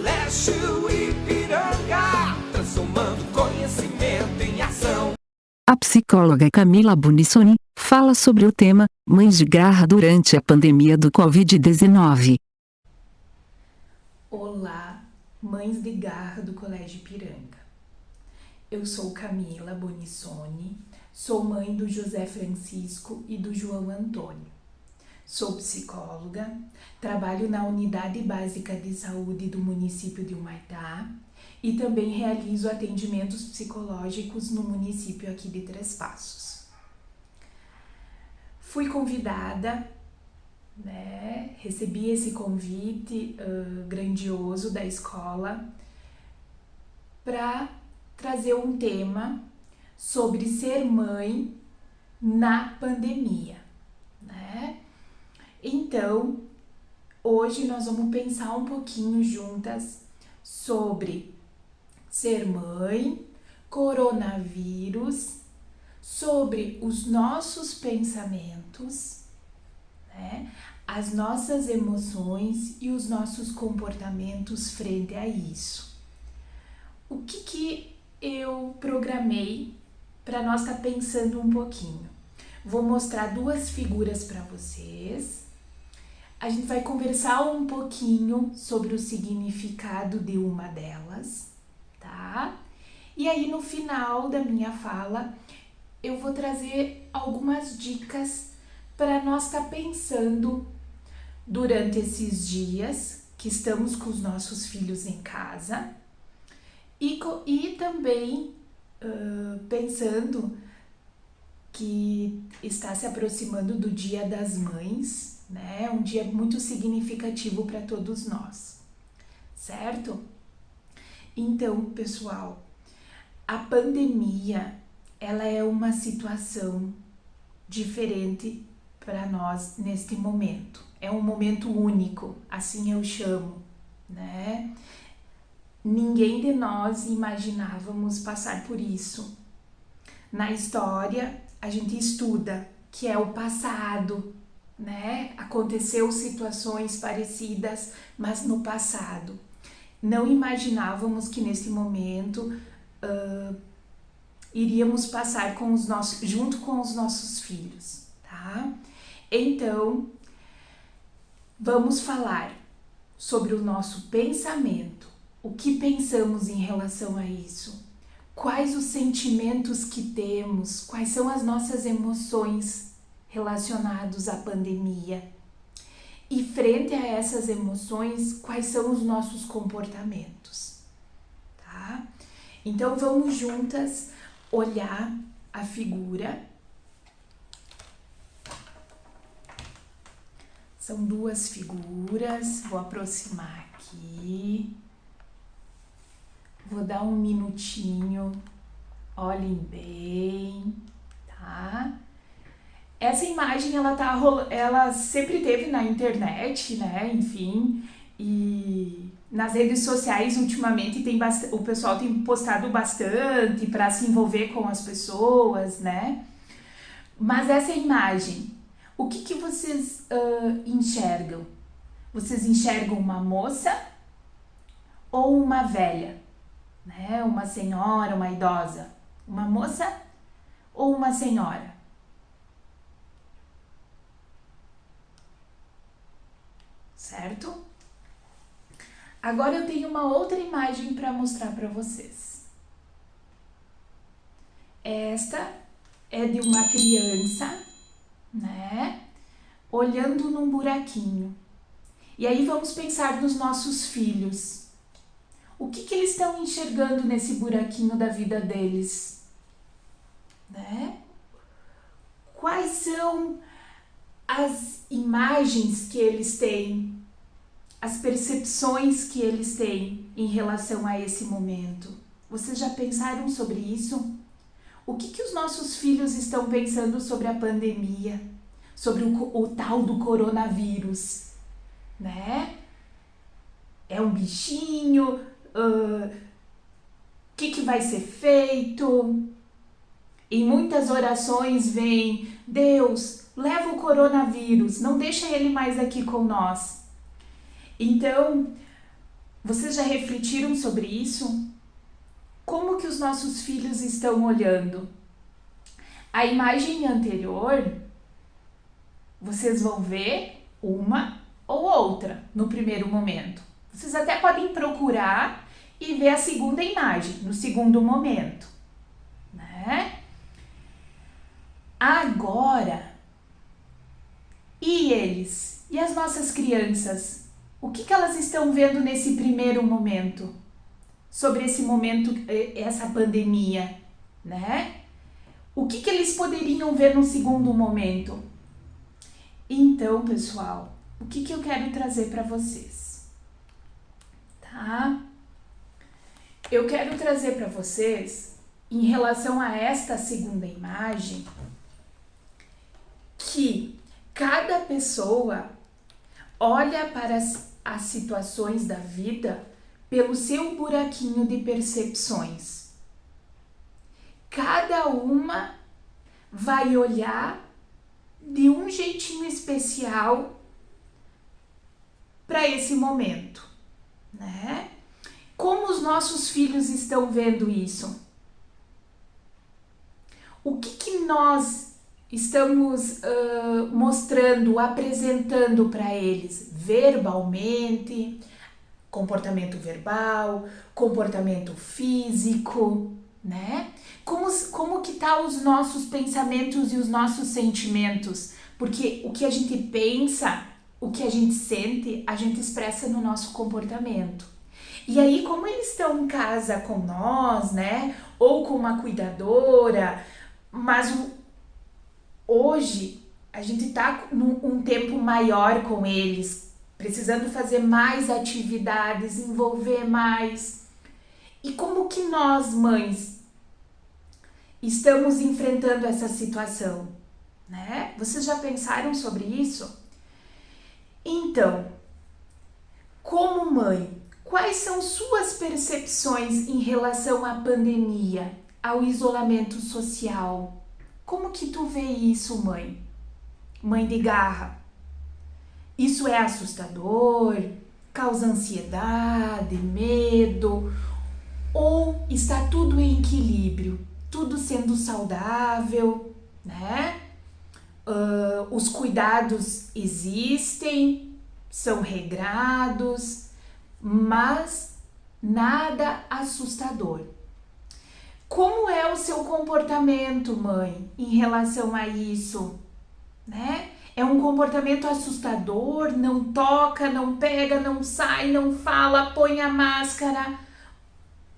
Colégio Ipiranga, transformando conhecimento em ação. A psicóloga Camila Bonissoni fala sobre o tema Mães de Garra durante a pandemia do Covid-19. Olá, mães de garra do Colégio Ipiranga. Eu sou Camila Bonissoni, sou mãe do José Francisco e do João Antônio. Sou psicóloga, trabalho na Unidade Básica de Saúde do município de Humaitá e também realizo atendimentos psicológicos no município aqui de Três Passos. Fui convidada, recebi esse convite grandioso da escola para trazer um tema sobre ser mãe na pandemia, né? Então, hoje nós vamos pensar um pouquinho juntas sobre ser mãe, coronavírus, sobre os nossos pensamentos, né? As nossas emoções e os nossos comportamentos frente a isso. O que eu programei para nós estar pensando um pouquinho? Vou mostrar duas figuras para vocês. A gente vai conversar um pouquinho sobre o significado de uma delas, tá? E aí no final da minha fala eu vou trazer algumas dicas para nós estar pensando durante esses dias que estamos com os nossos filhos em casa e também pensando que está se aproximando do Dia das Mães, né? Um dia muito significativo para todos nós, certo? Então, pessoal, a pandemia, ela é uma situação diferente para nós neste momento. É um momento único, assim eu chamo, né? Ninguém de nós imaginávamos passar por isso. Na história, a gente estuda que é o passado, né? Aconteceu situações parecidas, mas no passado. Não imaginávamos que nesse momento iríamos passar junto com os nossos filhos, tá? Então, vamos falar sobre o nosso pensamento. O que pensamos em relação a isso? Quais os sentimentos que temos? Quais são as nossas emoções relacionados à pandemia? E frente a essas emoções, quais são os nossos comportamentos? Tá? Então vamos juntas olhar a figura. São duas figuras, vou aproximar aqui. Vou dar um minutinho, olhem bem, tá? Essa imagem, ela sempre teve na internet, né? Enfim, e nas redes sociais ultimamente o pessoal tem postado bastante para se envolver com as pessoas, né? Mas essa imagem, o que vocês enxergam? Vocês enxergam uma moça ou uma velha? Né? Uma senhora, uma idosa? Uma moça ou uma senhora? Certo? Agora eu tenho uma outra imagem para mostrar para vocês. Esta é de uma criança, né? Olhando num buraquinho. E aí vamos pensar nos nossos filhos. O que eles estão enxergando nesse buraquinho da vida deles? Né? Quais são as imagens que eles têm, as percepções que eles têm em relação a esse momento? Vocês já pensaram sobre isso? O que os nossos filhos estão pensando sobre a pandemia, sobre o tal do coronavírus? Né? É um bichinho? O que vai ser feito? Em muitas orações vem: Deus, leva o coronavírus, não deixa ele mais aqui com nós. Então, Vocês já refletiram sobre isso? Como que os nossos filhos estão olhando? A imagem anterior, vocês vão ver uma ou outra no primeiro momento. Vocês até podem procurar e ver a segunda imagem no segundo momento, né? Agora, e eles? E as nossas crianças? O que elas estão vendo nesse primeiro momento? Sobre esse momento, essa pandemia, né? O que eles poderiam ver no segundo momento? Então, pessoal, o que eu quero trazer para vocês? Tá? Eu quero trazer para vocês, em relação a esta segunda imagem, que cada pessoa olha para as situações da vida pelo seu buraquinho de percepções. Cada uma vai olhar de um jeitinho especial para esse momento, né? Como os nossos filhos estão vendo isso? O que nós estamos mostrando, apresentando para eles verbalmente, comportamento verbal, comportamento físico, né? Como que tá os nossos pensamentos e os nossos sentimentos? Porque o que a gente pensa, o que a gente sente, a gente expressa no nosso comportamento. E aí, como eles estão em casa com nós, né? Ou com uma cuidadora, mas hoje a gente tá num tempo maior com eles, precisando fazer mais atividades, envolver mais. E como que nós, mães, estamos enfrentando essa situação, né? Vocês já pensaram sobre isso? Então, como mãe, quais são suas percepções em relação à pandemia, ao isolamento social? Como que tu vê isso, mãe? Mãe de garra. Isso é assustador? Causa ansiedade, medo? Ou está tudo em equilíbrio? Tudo sendo saudável, né? Os cuidados existem, são regrados, mas nada assustador. Como é o seu comportamento, mãe, em relação a isso, né? É um comportamento assustador, não toca, não pega, não sai, não fala, põe a máscara?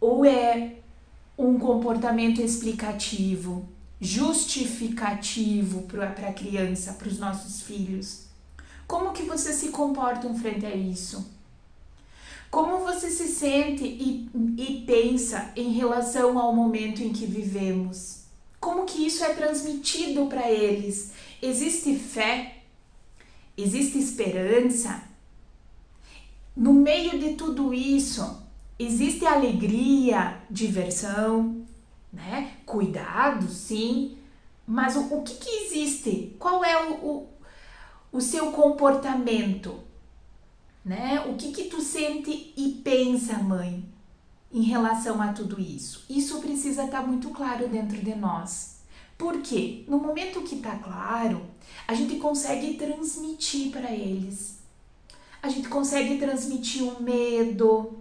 Ou é um comportamento explicativo, justificativo para a criança, para os nossos filhos? Como que vocês se comportam frente a isso? Como você se sente e pensa em relação ao momento em que vivemos? Como que isso é transmitido para eles? Existe fé? Existe esperança? No meio de tudo isso, existe alegria, diversão, né? Cuidado, sim, mas o que existe? Qual é o seu comportamento? Né? O que tu sente e pensa, mãe, em relação a tudo isso? Isso precisa estar muito claro dentro de nós. Por quê? No momento que está claro, a gente consegue transmitir para eles. A gente consegue transmitir o medo,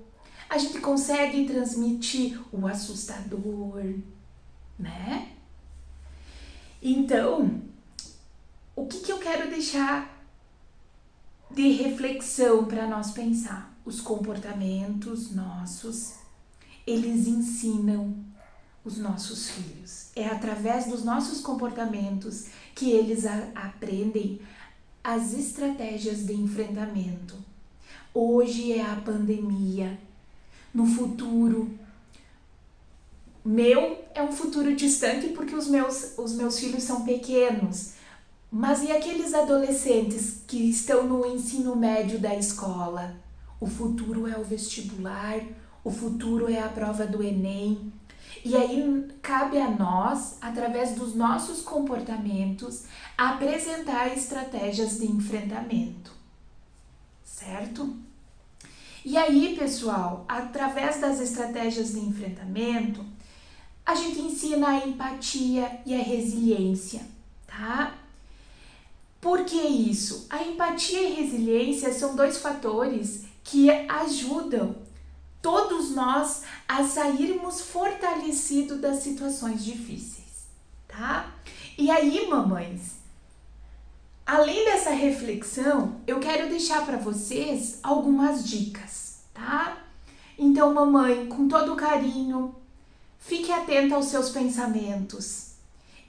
a gente consegue transmitir o assustador, né? Então, o que eu quero deixar de reflexão para nós pensar? Os comportamentos nossos, eles ensinam os nossos filhos. É através dos nossos comportamentos que eles aprendem as estratégias de enfrentamento. Hoje é a pandemia. No futuro, meu é um futuro distante porque os meus filhos são pequenos. Mas e aqueles adolescentes que estão no ensino médio da escola? O futuro é o vestibular, o futuro é a prova do Enem. E aí cabe a nós, através dos nossos comportamentos, apresentar estratégias de enfrentamento, certo? E aí, pessoal, através das estratégias de enfrentamento, a gente ensina a empatia e a resiliência, tá? Por que isso? A empatia e resiliência são dois fatores que ajudam todos nós a sairmos fortalecidos das situações difíceis, tá? E aí, mamães, além dessa reflexão, eu quero deixar para vocês algumas dicas, tá? Então, mamãe, com todo carinho, fique atenta aos seus pensamentos.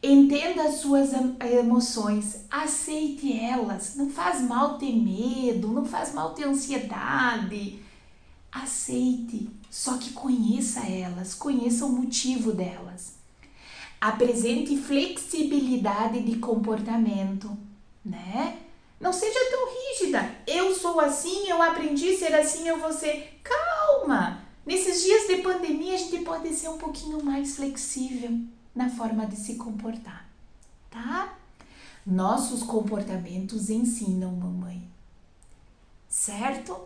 Entenda as suas emoções, aceite elas. Não faz mal ter medo, não faz mal ter ansiedade. Aceite, só que conheça elas, conheça o motivo delas. Apresente flexibilidade de comportamento, né? Não seja tão rígida. Eu sou assim, eu aprendi a ser assim, eu vou ser. Calma! Nesses dias de pandemia, a gente pode ser um pouquinho mais flexível na forma de se comportar, tá? Nossos comportamentos ensinam, mamãe. Certo?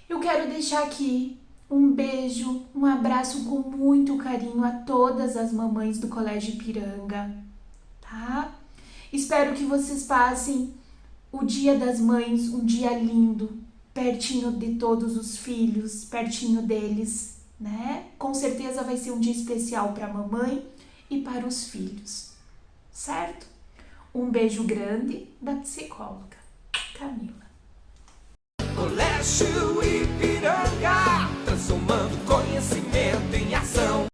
Eu quero deixar aqui um beijo, um abraço com muito carinho a todas as mamães do Colégio Ipiranga, tá? Espero que vocês passem o Dia das Mães, um dia lindo, pertinho de todos os filhos, pertinho deles, né? Com certeza vai ser um dia especial para a mamãe e para os filhos, certo? Um beijo grande da psicóloga Camila. Colégio Ipiranga, transformando conhecimento em ação.